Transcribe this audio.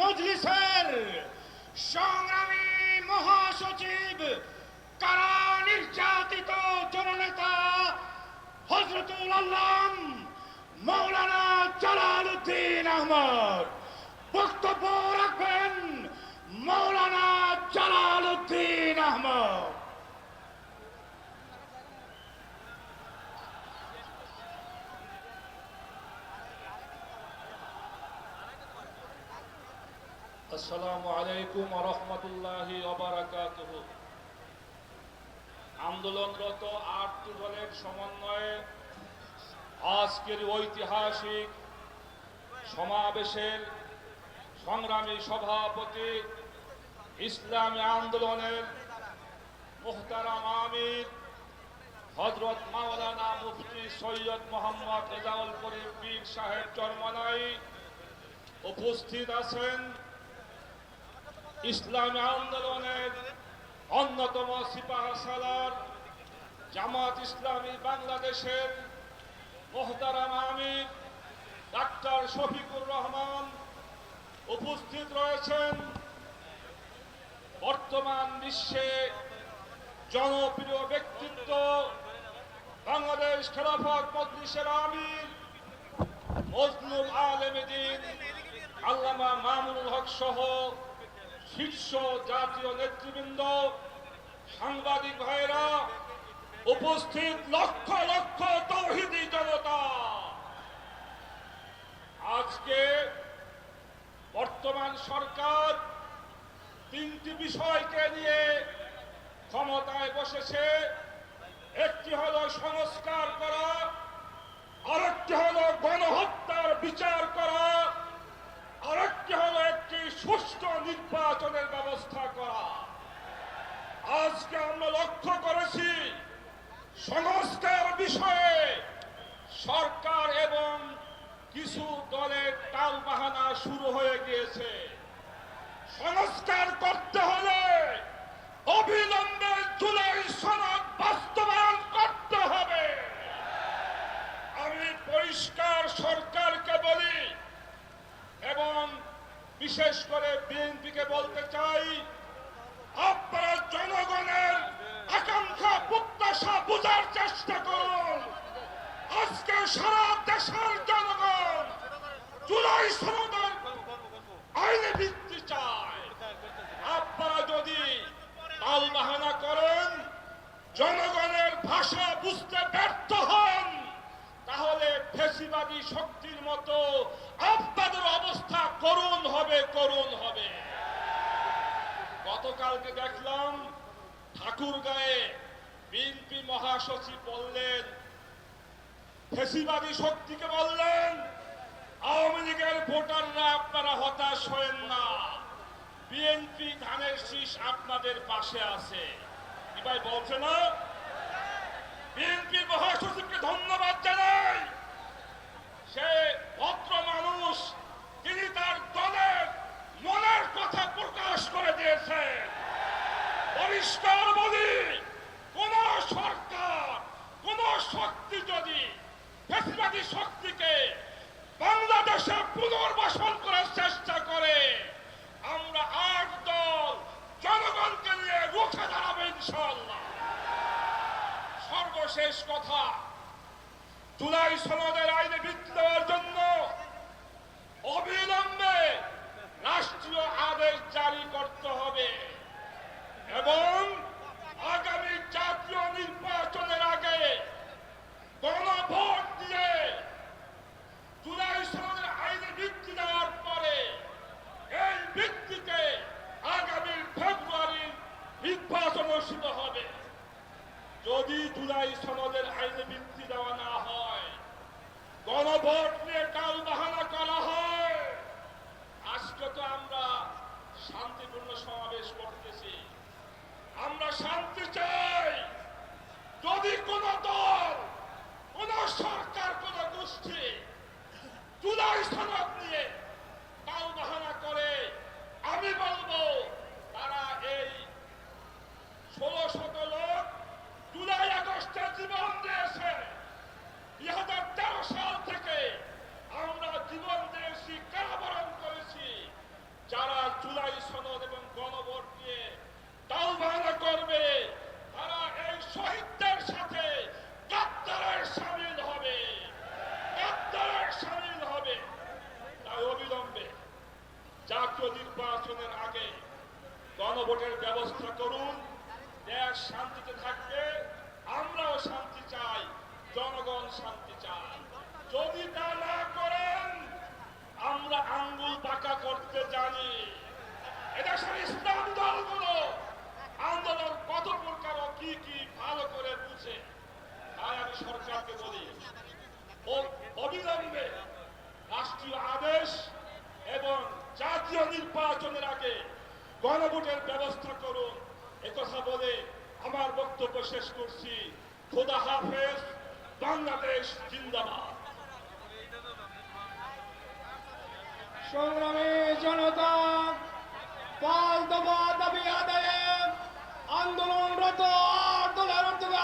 মজলিসের সংগ্রামী মহাসচিব, কারা নির্যাতিত জননেতা হযরতুল আল্লাম মাওলানা জালালউদ্দিন আহমদ। বক্তব্য রাখবেন মাওলানা জালালউদ্দিন আহমদ। আসসালামু আলাইকুম ওয়া রাহমাতুল্লাহি ওয়া বারাকাতুহু। আন্দোলনরত ৮টি দলের সমন্বয়ে আজকের ঐতিহাসিক সমাবেশের সংগ্রামী সভাপতি, ইসলামী আন্দোলনের মুহতারাম আমির হযরত মাওলানা মুফতি সৈয়দ মোহাম্মদ রেজাউল করিম পীর সাহেব চরমনাই, উপস্থিত আছেন ইসলামী আন্দোলনের অন্যতম সিপাহসালার জামাত ইসলামী বাংলাদেশের মুহতারাম আমির ডাক্তার শফিকুর রহমান, উপস্থিত রয়েছেন বর্তমান বিশ্বে জনপ্রিয় ব্যক্তিত্ব বাংলাদেশ খেলাফত মজলিসের আমির মজলুম আলেমে দ্বীন আল্লামা মামুনুল হক সহ শীর্ষ জাতীয় নেতৃবৃন্দ, সাংবাদিক ভাইরা, উপস্থিত লক্ষ লক্ষ তাওহীদি জনতা। আজকে বর্তমান সরকার তিনটি বিষয়কে নিয়ে ক্ষমতায় বসেছে। একটি হলো সংস্কার করা, আরেকটি হলো গণহত্যার বিচার করা, আরেকটি হলো একটি সুষ্ঠু নির্বাচনের ব্যবস্থা করা। আজকে আমরা লক্ষ্য করেছি সংস্কার বিষয়ে সরকার এবং কিছু দলের টালবাহানা শুরু হয়ে গিয়েছে। সংস্কার করতে হলে অবিলম্বে জুলাই সনদ বাস্তবায়ন করতে হবে। আমি পরিষ্কার সরকারকে বলি এবং বিশেষ করে বিএনপিকে বলতে চাই, আপনারা জনগণের আকাঙ্ক্ষা প্রত্যাশা বোঝার চেষ্টা করুন। আজকে সারা দেশের জনগণ জুলাই সনদের আইনে ভিত্তি চায়। আপনারা যদি টালবাহানা করেন, জনগণের ভাষা বুঝতে ব্যর্থ হন, তাহলে ফ্যাসিবাদী শক্তির মতো আপনাদের অবস্থা করুণ হবে, করুণ হবে। গতকালকে দেখলাম ঠাকুরগাঁয়ে বিএনপি মহাসচিব বললেন, ফ্যাসিবাদী শক্তিকে বললেন, আওয়ামী লীগের ভোটাররা আপনারা হতাশ হয়েন না, বিএনপি ধানের শীষ আপনাদের পাশে আছে। কি ভাই বলছে না? বিএনপি মহাসচিবকে ধন্যবাদ জানাই। সে ভদ্র মানুষ, তিনি তার দলের মনের কথা প্রকাশ করে দিয়েছে। পরিষ্কার বলি, কোন সরকার, কোন শক্তি যদি ফ্যাসিবাদী শক্তিকে বাংলাদেশে পুনর্বাসন করার চেষ্টা করে, আমরা ৮ দল জনগণকে নিয়ে রুখে দাঁড়াবো ইনশাআল্লাহ। সর্বশেষ কথা, জুলাই সনদের আইনে ভিত্তি দেওয়ার জন্য অবিলম্বে রাষ্ট্রীয় আদেশ জারি করতে হবে এবং আগামী জাতীয় নির্বাচনের আগে গণভোট দিয়ে জুলাই সনদের আইনে ভিত্তি দেওয়ার পরে এই ভিত্তিতে আগামী ফেব্রুয়ারি নির্বাচন অনুষ্ঠিত হবে। যদি জুলাই সনদের আইনে ভিত্তি দেওয়া না হয়, গণভোট নিয়ে টালবাহানা করা হয়, আজকে তো আমরা শান্তিপূর্ণ সমাবেশ করতেছি, আমরা শান্তি চাই। যদি কোন দল, কোন সরকার, কোন গোষ্ঠী জুলাই সনদ নিয়ে টালবাহানা করে, আমি বলবো তারা এই ১৬০০ লোক জুলাই আগস্টে জীবন দিয়েছে। ২০১৩ সাল থেকে আমরা জীবন দিয়েছি, কারাবরণ করেছি। যারা জুলাই সনদ এবং গণভোট নিয়ে টালবাহানা করবে, তারা এই শহীদদের সাথে গাদ্দারের সামিল হবে, গাদ্দারের সামিল হবে। তাই অবিলম্বে জাতীয় নির্বাচনের আগে গণভোটের ব্যবস্থা করুন। দেশ শান্তিতে থাকবে, আমরাও শান্তি চাই, জনগণ শান্তি চায়। যদি তা না করেন, আমরা আঙ্গুল পাকা করতে জানি। এদেশের ইসলাম দলগুলো আন্দোলন কত প্রকার ও কি কি ভালো করে বুঝে। তাই আমি সরকারকে বলি, অবিলম্বে রাষ্ট্রীয় আদেশ এবং জাতীয় নির্বাচনের আগে গণভোটের ব্যবস্থা করুন। একথা বলে আমার বক্তব্য শেষ করছি। খোদা হাফেজ। বাংলাদেশ জিন্দাবাদ। সংগ্রামী জনতা, 5 দফা দাবি আদায়ে আন্দোলনরত